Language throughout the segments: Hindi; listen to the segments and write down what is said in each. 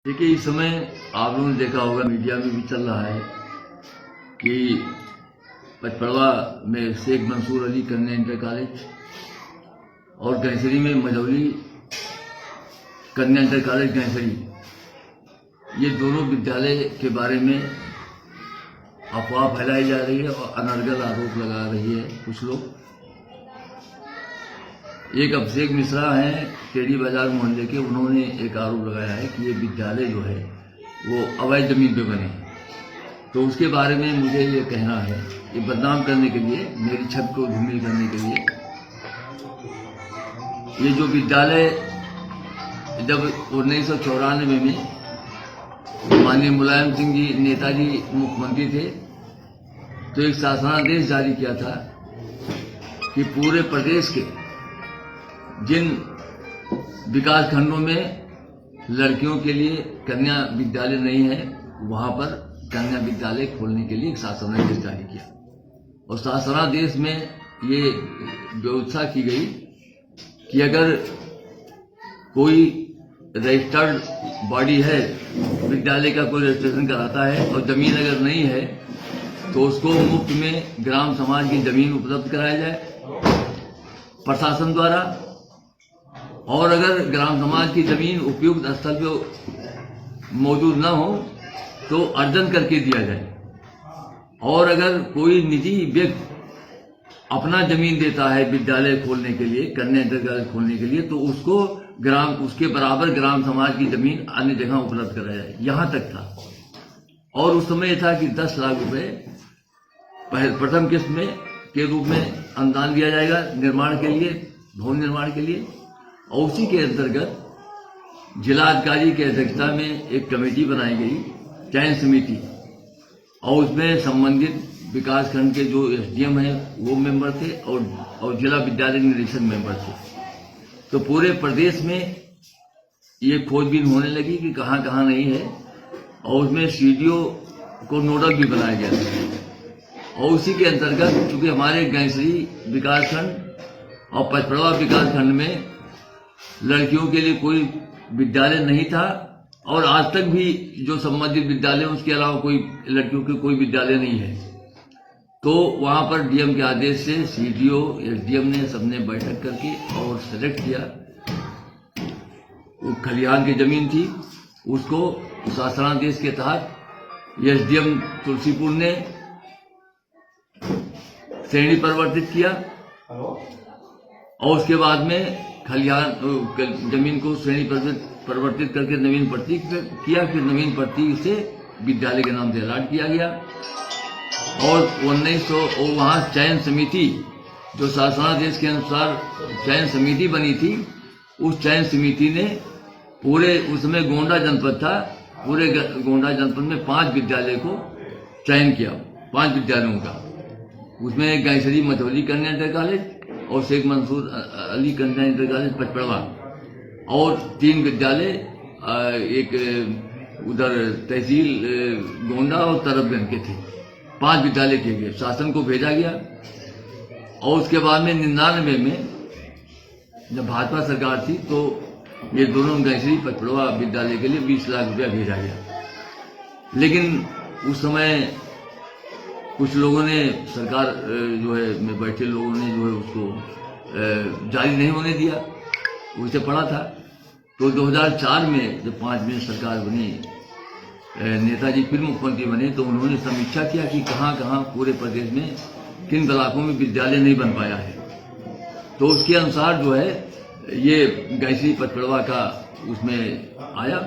देखिए, इस समय आप लोगों ने देखा होगा, मीडिया में भी चल रहा है कि पचपड़वा में शेख मंसूर अली कन्या इंटर कॉलेज और गैसरी में मझौली कन्या इंटर कॉलेज गैसरी, ये दोनों विद्यालय के बारे में अफवाह फैलाई जा रही है और अनर्गल आरोप लगा रही है कुछ लोग। एक अभिषेक मिश्रा हैं केडी बाजार मोहल्ले के, उन्होंने एक आरोप लगाया है कि ये विद्यालय जो है वो अवैध जमीन पे बने। तो उसके बारे में मुझे ये कहना है, ये बदनाम करने के लिए, मेरी छवि को धूमिल करने के लिए, ये जो विद्यालय जब 1994 में माननीय मुलायम सिंह जी नेताजी मुख्यमंत्री थे तो एक शासनादेश जारी किया था कि पूरे प्रदेश के जिन विकास खंडों में लड़कियों के लिए कन्या विद्यालय नहीं है, वहां पर कन्या विद्यालय खोलने के लिए एक शासनादेश जारी किया। और शासनादेश में ये व्यवस्था की गई कि अगर कोई रजिस्टर्ड बॉडी है, विद्यालय का कोई रजिस्ट्रेशन कराता है और जमीन अगर नहीं है तो उसको मुफ्त में ग्राम समाज की जमीन उपलब्ध कराया जाए प्रशासन द्वारा। और अगर ग्राम समाज की जमीन उपयुक्त स्थल पे मौजूद न हो तो अर्जन करके दिया जाए। और अगर कोई निजी व्यक्ति अपना जमीन देता है विद्यालय खोलने के लिए, कन्या इंटर कॉलेज खोलने के लिए, तो उसको उसके बराबर ग्राम समाज की जमीन अन्य जगह उपलब्ध कराया जाए, यहां तक था। और उस समय यह था कि 10 लाख रुपए प्रथम किस्त में के रूप में अनुदान दिया जाएगा निर्माण के लिए, भवन निर्माण के लिए। और उसी के अंतर्गत जिलाधिकारी की अध्यक्षता में एक कमेटी बनाई गई, चयन समिति, और उसमें संबंधित विकास खंड के जो एसडीएम हैं वो मेंबर थे और जिला विद्यालय निरीक्षक मेंबर थे। तो पूरे प्रदेश में ये खोजबीन होने लगी कि कहाँ कहाँ नहीं है, और उसमें सीडीओ को नोडल भी बनाया गया था। और उसी के अंतर्गत चूंकि हमारे गैसरी विकास खंड और पचपड़वा विकास खंड में लड़कियों के लिए कोई विद्यालय नहीं था, और आज तक भी जो संबंधित विद्यालय उसके अलावा कोई लड़कियों के कोई विद्यालय नहीं है। तो वहां पर डीएम के आदेश से सीडीओ एसडीएम ने सबने बैठक करके और सेलेक्ट किया। वो खलिहान की जमीन थी, उसको शासनादेश के तहत एसडीएम तुलसीपुर ने श्रेणी परिवर्तित किया। और उसके बाद में खलिहान जमीन को श्रेणी परिवर्तित करके नवीन प्रतीक किया। फिर नवीन प्रतीक से विद्यालय के नाम से अलॉट किया गया। और 1900 वहां चयन समिति, जो शासनादेश के अनुसार चयन समिति बनी थी, उस चयन समिति ने पूरे, उस समय गोंडा जनपद था, पूरे गोंडा जनपद में 5 विद्यालय को चयन किया, 5 विद्यालयों का। उसमें गैसरी मझौली कन्या इंटर कॉलेज और शेख मंसूर अली कन्या इंटर कॉलेज पचपड़वा, और 3 विद्यालय एक उधर तहसील गोंडा और तरफगंज के थे। 5 विद्यालय किए गए, शासन को भेजा गया। और उसके बाद में 99 में जब भाजपा सरकार थी तो ये दोनों गैसरी पचपड़वा विद्यालय के लिए 20 लाख रुपया भेजा गया। लेकिन उस समय कुछ लोगों ने, सरकार जो है में बैठे लोगों ने जो है उसको जारी नहीं होने दिया, उसे पड़ा था। तो 2004 में जब 5 में सरकार बनी, नेताजी फिर मुख्यमंत्री बने, तो उन्होंने समीक्षा किया कि कहाँ कहाँ पूरे प्रदेश में किन ब्लॉकों में विद्यालय नहीं बन पाया है। तो उसके अनुसार जो है ये गैसरी पचपड़वा का उसमें आया,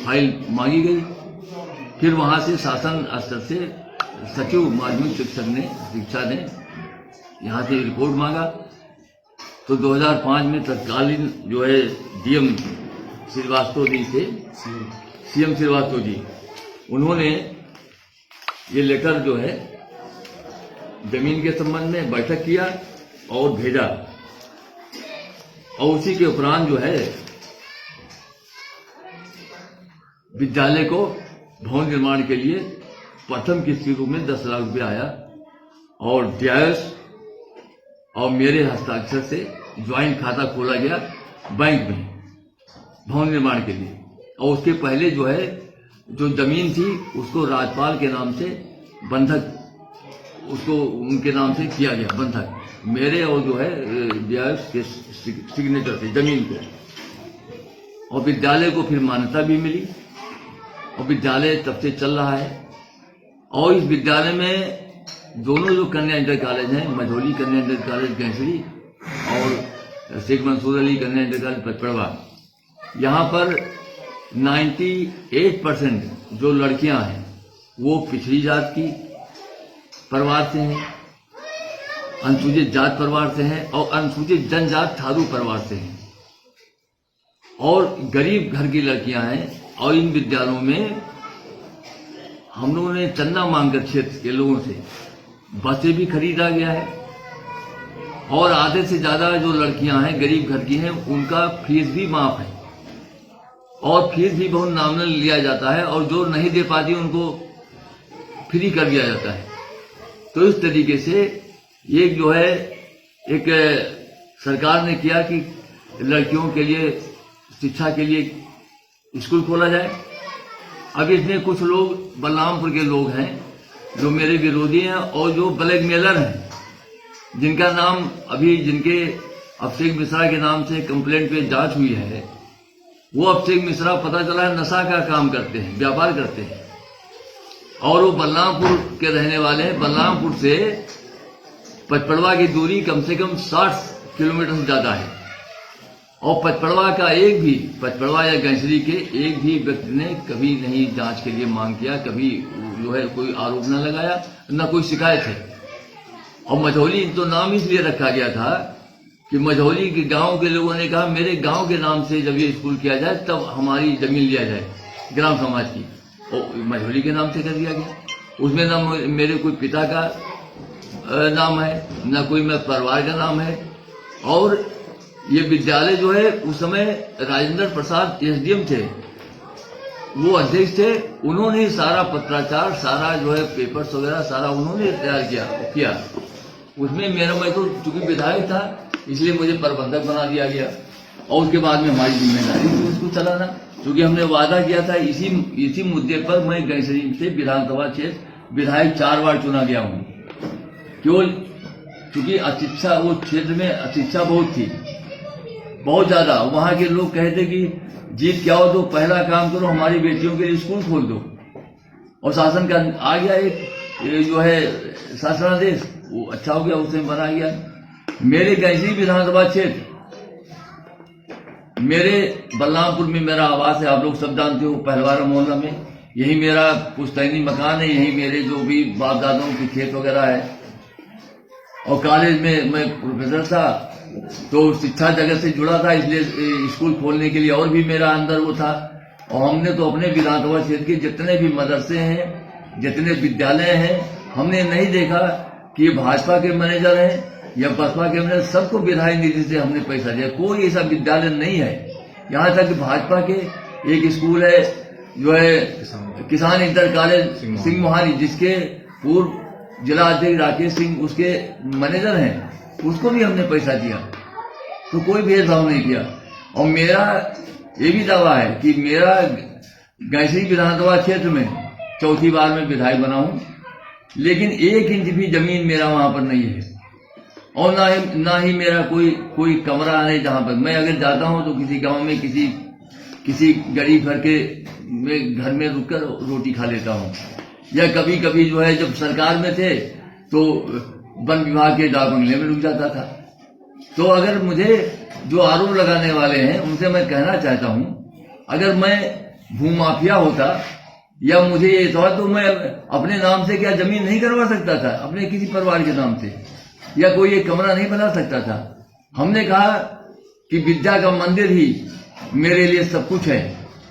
फाइल मांगी गई। फिर वहां से शासन स्तर से सचिव माध्यमिक शिक्षा ने यहाँ से रिपोर्ट मांगा। तो 2005 में तत्कालीन जो है डीएम श्रीवास्तव जी थे, सीएम श्रीवास्तव जी, उन्होंने ये लेटर जो है जमीन के संबंध में बैठक किया और भेजा। और उसी के उपरांत जो है विद्यालय को भवन निर्माण के लिए प्रथम किस्त के रूप में 10 लाख रुपया आया। और डीआईएस और मेरे हस्ताक्षर से ज्वाइंट खाता खोला गया बैंक में भवन निर्माण के लिए। और उसके पहले जो है जो जमीन थी उसको राज्यपाल के नाम से बंधक, उसको उनके नाम से किया गया बंधक, मेरे और जो है DIF के सिग्नेचर थे जमीन को। और विद्यालय को फिर मान्यता भी मिली और विद्यालय तब से चल रहा है। और इस विद्यालय में दोनों जो कन्या इंटर कॉलेज हैं, मझौली कन्या इंटर कॉलेज गैंसड़ी और शेख मंसूर अली कन्या इंटर कॉलेज पचपड़वा, यहाँ पर 98% जो लड़कियां हैं वो पिछड़ी जात की परिवार से हैं, अनुसूचित जात परिवार से हैं और अनुसूचित जनजात थारू परिवार से हैं और गरीब घर की लड़कियां हैं। और इन विद्यालयों में हम लोगों ने चंदा मांगकर क्षेत्र के लोगों से बसें भी खरीदा गया है और आधे से ज्यादा जो लड़कियां हैं गरीब घर की हैं उनका फीस भी माफ है और फीस भी बहुत नॉमिनल लिया जाता है और जो नहीं दे पाती उनको फ्री कर दिया जाता है। तो इस तरीके से ये जो है एक सरकार ने किया कि लड़कियों के लिए शिक्षा के लिए स्कूल खोला जाए। अब इसमें कुछ लोग बलरामपुर के लोग हैं जो मेरे विरोधी हैं और जो ब्लैकमेलर हैं, जिनका नाम अभी जिनके अभिषेक मिश्रा के नाम से कंप्लेंट पे जांच हुई है, वो अभिषेक मिश्रा पता चला है नशा का काम करते हैं, व्यापार करते हैं और वो बलरामपुर के रहने वाले हैं। बलरामपुर से पचपड़वा की दूरी कम से कम 60 किलोमीटर से ज्यादा है और पचपड़वा का एक भी, पचपड़वा या गैंसड़ी के एक भी व्यक्ति ने कभी नहीं जांच के लिए मांग किया, कभी जो है कोई आरोप न लगाया, न कोई शिकायत है। और मझौली तो नाम इसलिए रखा गया था कि मझौली के गांव के लोगों ने कहा मेरे गांव के नाम से जब ये स्कूल किया जाए तब हमारी जमीन लिया जाए ग्राम समाज की, और मझौली के नाम से कर दिया गया। उसमें न मेरे कोई पिता का नाम है, न कोई मेरे परिवार का नाम है। और ये विद्यालय जो है उस समय राजेंद्र प्रसाद SDM थे, वो अध्यक्ष थे, उन्होंने सारा पत्राचार, सारा जो है पेपर्स वगैरह सारा उन्होंने तैयार किया। उसमें मैं तो चूंकि विधायक था इसलिए मुझे प्रबंधक बना दिया गया और उसके बाद में हमारी जिम्मेदारी थी उसको चलाना, क्योंकि हमने वादा किया था। इसी मुद्दे पर मैं गैंसड़ी से विधानसभा क्षेत्र विधायक 4 बार चुना गया हूँ। केवल चूंकि अशिक्षा, वो क्षेत्र में अशिक्षा बहुत थी, बहुत ज्यादा। वहां के लोग कहते कि जीत क्या हो तो पहला काम करो हमारी बेटियों के लिए स्कूल खोल दो। और शासन का आ गया एक जो है शासनादेश, वो अच्छा हो गया, उसमें बना गया। मेरे गैंसड़ी विधानसभा क्षेत्र, मेरे बलरामपुर में मेरा आवास है, आप लोग सब जानते हो, पहलवारा मोहल्ला में। यही मेरा पुश्तैनी मकान है, यही मेरे जो भी बाप दादाओं के खेत वगैरह है। और कॉलेज में मैं प्रोफेसर था तो शिक्षा जगत से जुड़ा था, इसलिए स्कूल खोलने के लिए और भी मेरा अंदर वो था। और हमने तो अपने विधानसभा क्षेत्र के जितने भी मदरसे हैं, जितने विद्यालय हैं, हमने नहीं देखा कि ये भाजपा के मैनेजर हैं या बसपा के मैनेजर, सबको विधायक निधि से हमने पैसा दिया। कोई ऐसा विद्यालय नहीं है। यहाँ तक भाजपा के एक स्कूल है जो है किसान इंटर कॉलेज सिंह मोहाली, जिसके पूर्व जिला अध्यक्ष राकेश सिंह उसके मैनेजर हैं, उसको भी हमने पैसा दिया। तो कोई भेदभाव नहीं किया। और मेरा ये भी दावा है कि मेरा गैंसड़ी विधानसभा क्षेत्र में 4थी बार में विधायक बना हूं, लेकिन 1 इंच भी जमीन मेरा वहां पर नहीं है और ना ही मेरा कोई कमरा है जहां पर मैं अगर जाता हूं तो किसी गांव में किसी गरीब घर में रुककर रोटी खा लेता हूं। या कभी कभी जो है जब सरकार में थे तो वन विभाग के डाक बंगले में रुक जाता था। तो अगर मुझे जो आरोप लगाने वाले हैं उनसे मैं कहना चाहता हूं, अगर मैं भूमाफिया होता या मुझे ये था तो मैं अपने नाम से क्या जमीन नहीं करवा सकता था, अपने किसी परिवार के नाम से, या कोई एक कमरा नहीं बना सकता था। हमने कहा कि विद्या का मंदिर ही मेरे लिए सब कुछ है,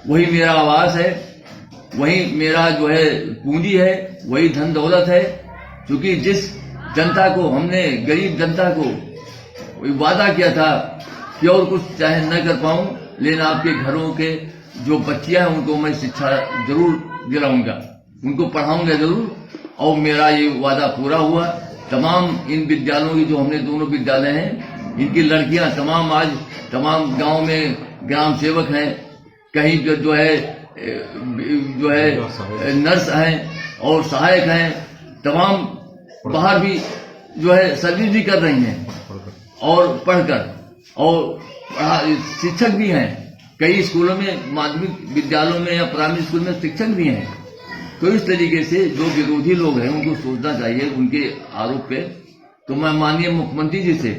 वही मेरा आवास है, वही मेरा जो है पूंजी है, वही धन दौलत है। क्योंकि जिस जनता को हमने, गरीब जनता को वादा किया था कि और कुछ चाहे न कर पाऊं, लेकिन आपके घरों के जो बच्चियां हैं उनको मैं शिक्षा जरूर दिलाऊंगा, उनको पढ़ाऊंगा जरूर। और मेरा ये वादा पूरा हुआ। तमाम इन विद्यालयों की, जो हमने दोनों विद्यालय हैं, इनकी लड़कियां तमाम आज तमाम गांव में ग्राम सेवक हैं, कहीं जो है नर्स हैं और सहायक हैं, तमाम बाहर भी जो है सर्विस भी कर रही हैं और पढ़कर, और शिक्षक भी हैं कई स्कूलों में, माध्यमिक विद्यालयों में या प्राइमरी स्कूल में शिक्षक भी हैं। तो इस तरीके से जो विरोधी लोग हैं उनको सोचना चाहिए उनके आरोप पे। तो मैं माननीय मुख्यमंत्री जी से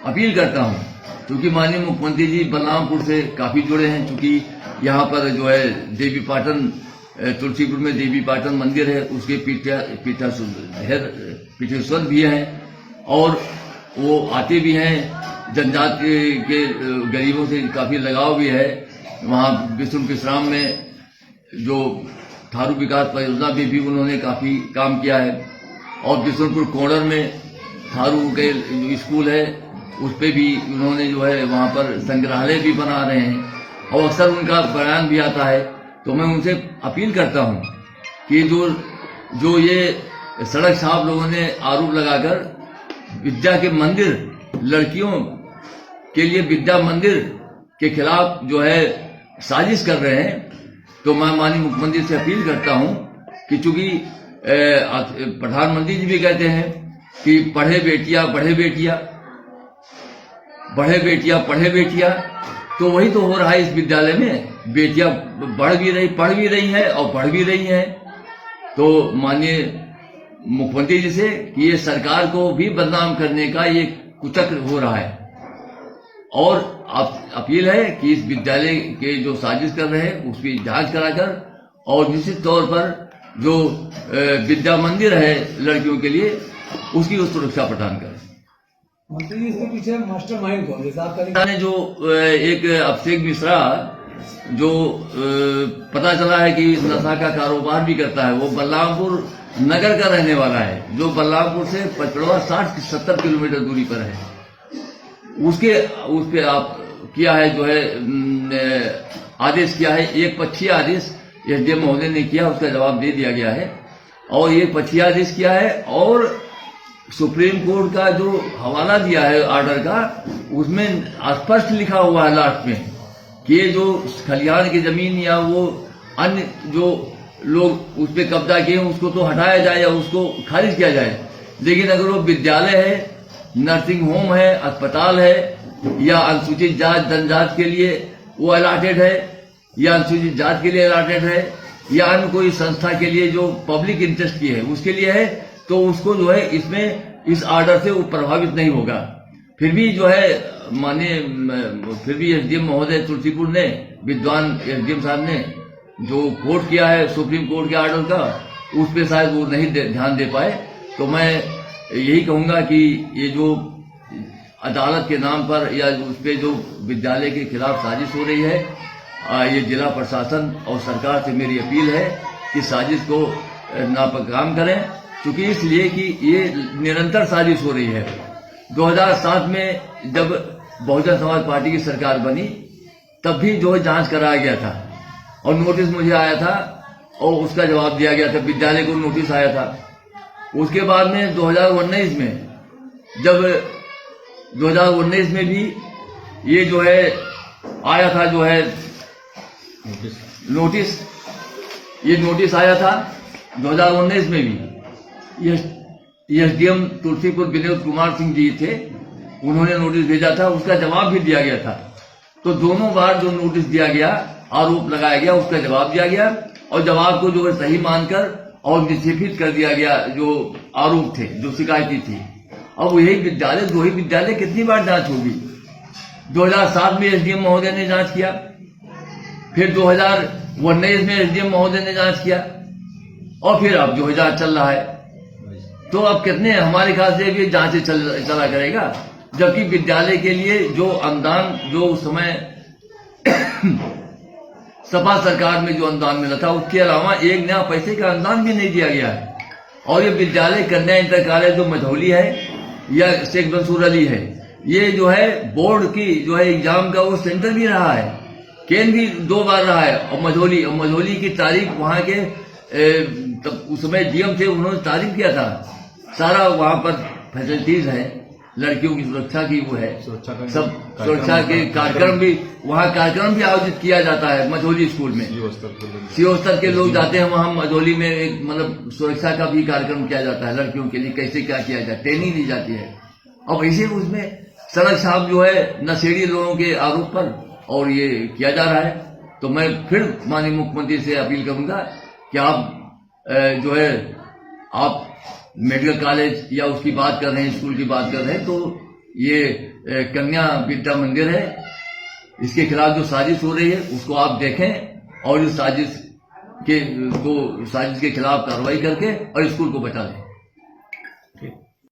अपील करता हूं, क्योंकि माननीय मुख्यमंत्री जी बलरामपुर से काफी जुड़े हैं, क्योंकि यहाँ पर जो है देवी पाटन, तुलसीपुर में देवी पाटन मंदिर है, उसके पीठेश्वर भी हैं और वो आते भी हैं। जनजाति के गरीबों से काफी लगाव भी है। वहाँ विष्णु विश्राम में जो थारू विकास परियोजना में भी उन्होंने काफी काम किया है, और बिशनपुर कोडर में थारू के जो स्कूल है उस पे भी उन्होंने जो है वहाँ पर संग्रहालय भी बना रहे हैं, और अक्सर उनका बयान भी आता है। तो मैं उनसे अपील करता हूँ कि जो ये सड़क छाप लोगों ने आरोप लगाकर विद्या के मंदिर, लड़कियों के लिए विद्या मंदिर के खिलाफ जो है साजिश कर रहे हैं, तो मैं माननीय मुख्यमंत्री से अपील करता हूं कि चूंकि प्रधानमंत्री जी भी कहते हैं कि पढ़े बेटियां बढ़े बेटियां, बढ़े बेटियां पढ़े बेटियां, तो वही तो हो रहा है इस विद्यालय में। बेटियां पढ़ भी रही हैं और पढ़ भी रही हैं। तो माननीय मुख्यमंत्री जी से कि ये सरकार को भी बदनाम करने का ये कुचक्र हो रहा है, और अपील है कि इस विद्यालय के जो साजिश कर रहे हैं उसकी जांच कराकर, और निश्चित तौर पर जो विद्या मंदिर है लड़कियों के लिए उसकी सुरक्षा प्रदान करें। मंत्री जी, इसके पीछे मास्टरमाइंड कौन है? ने जो एक अभिषेक मिश्रा जो पता चला है कि नशा का कारोबार भी करता है, वो बलरामपुर नगर का रहने वाला है, जो बलरामपुर से पचड़वा 60-70 किलोमीटर दूरी पर है। उस पे आप किया है जो है आदेश किया है, एक पक्षीय आदेश एसडीएम महोदय ने किया, उसका जवाब दे दिया गया है, और ये पक्षीय आदेश किया है। और सुप्रीम कोर्ट का जो हवाला दिया है आर्डर का, उसमें स्पष्ट लिखा हुआ है लास्ट में कि ये जो खलिहान की जमीन या वो अन्य जो लोग उस पर कब्जा किए उसको तो हटाया जाए या उसको खारिज किया जाए, लेकिन अगर वो विद्यालय है, नर्सिंग होम है, अस्पताल है, या अनुसूचित जात जनजात के लिए वो अलाटेड है, या अनुसूचित जात के लिए अलाटेड है, या अन्य कोई संस्था के लिए जो पब्लिक इंटरेस्ट की है उसके लिए है, तो उसको जो है इसमें इस आर्डर से वो प्रभावित नहीं होगा। फिर भी जो है फिर भी एसडीएम महोदय तुलसीपुर ने, विद्वान एसडीएम साहब ने जो कोर्ट किया है सुप्रीम कोर्ट के आर्डर का, उस पर शायद वो नहीं ध्यान दे पाए। तो मैं यही कहूंगा कि ये जो अदालत के नाम पर या उस पर जो विद्यालय के खिलाफ साजिश हो रही है, ये जिला प्रशासन और सरकार से मेरी अपील है कि साजिश को नाकाम करें, क्योंकि इसलिए कि ये निरंतर साजिश हो रही है। 2007 में जब बहुजन समाज पार्टी की सरकार बनी, तब भी जो है जांच कराया गया था और नोटिस मुझे आया था और उसका जवाब दिया गया था, विद्यालय को नोटिस आया था। उसके बाद में 2019 में, जब 2019 में भी ये जो है आया था, जो है नोटिस, ये नोटिस आया था 2019 में भी। एसडीएम तुलसीपुर विनोद कुमार सिंह जी थे, उन्होंने नोटिस भेजा था, उसका जवाब भी दिया गया था। तो दोनों बार जो नोटिस दिया गया, आरोप लगाया गया, उसका जवाब दिया गया, और जवाब को जो है सही मानकर और निषेधित कर दिया गया जो आरोप थे, जो शिकायती थी। अब यही विद्यालय, दो ही विद्यालय, कितनी बार जांच होगी? 2007 में एसडीएम महोदय ने जांच किया, फिर 2019 में एसडीएम महोदय ने जांच किया, और फिर अब जो है जांच चल रहा है। तो अब कितने हमारे ख्याल से भी जांच चला करेगा, जबकि विद्यालय के लिए जो अनुदान, जो उस समय सपा सरकार में जो अनुदान मिला था, उसके अलावा एक नया पैसे का अनुदान भी नहीं दिया गया है। और ये विद्यालय कन्या इंटर कॉलेज जो मझौली है या शेख मंसूर अली है, ये जो है बोर्ड की जो है एग्जाम का वो सेंटर भी रहा है, केंद्र भी 2 बार रहा है। और मझौली की तारीख वहां के तब उस समय डीएम थे, उन्होंने तारीफ किया था, सारा वहां पर फैसिलिटीज है, लड़कियों की सुरक्षा की वो है, सुरक्षा का सब सुरक्षा के कार्यक्रम भी, वहाँ कार्यक्रम भी आयोजित किया जाता है मझौली स्कूल में। सीओ स्तर के लोग जाते हैं वहाँ मझौली में, एक मतलब सुरक्षा का भी कार्यक्रम किया जाता है लड़कियों के लिए, कैसे क्या किया जाए, ट्रेनिंग दी जाती है। अब ऐसे उसमें सड़क साहब जो है नशेड़ी लोगों के आरोप पर और ये किया जा रहा है। तो मैं फिर माननीय मुख्यमंत्री से अपील करूंगा कि आप जो है आप मेडिकल कॉलेज या उसकी बात कर रहे हैं, स्कूल की बात कर रहे हैं, तो ये कन्या विद्या मंदिर है, इसके खिलाफ जो साजिश हो रही है उसको आप देखें और इस साजिश के खिलाफ कार्रवाई करके और स्कूल को बचा लें।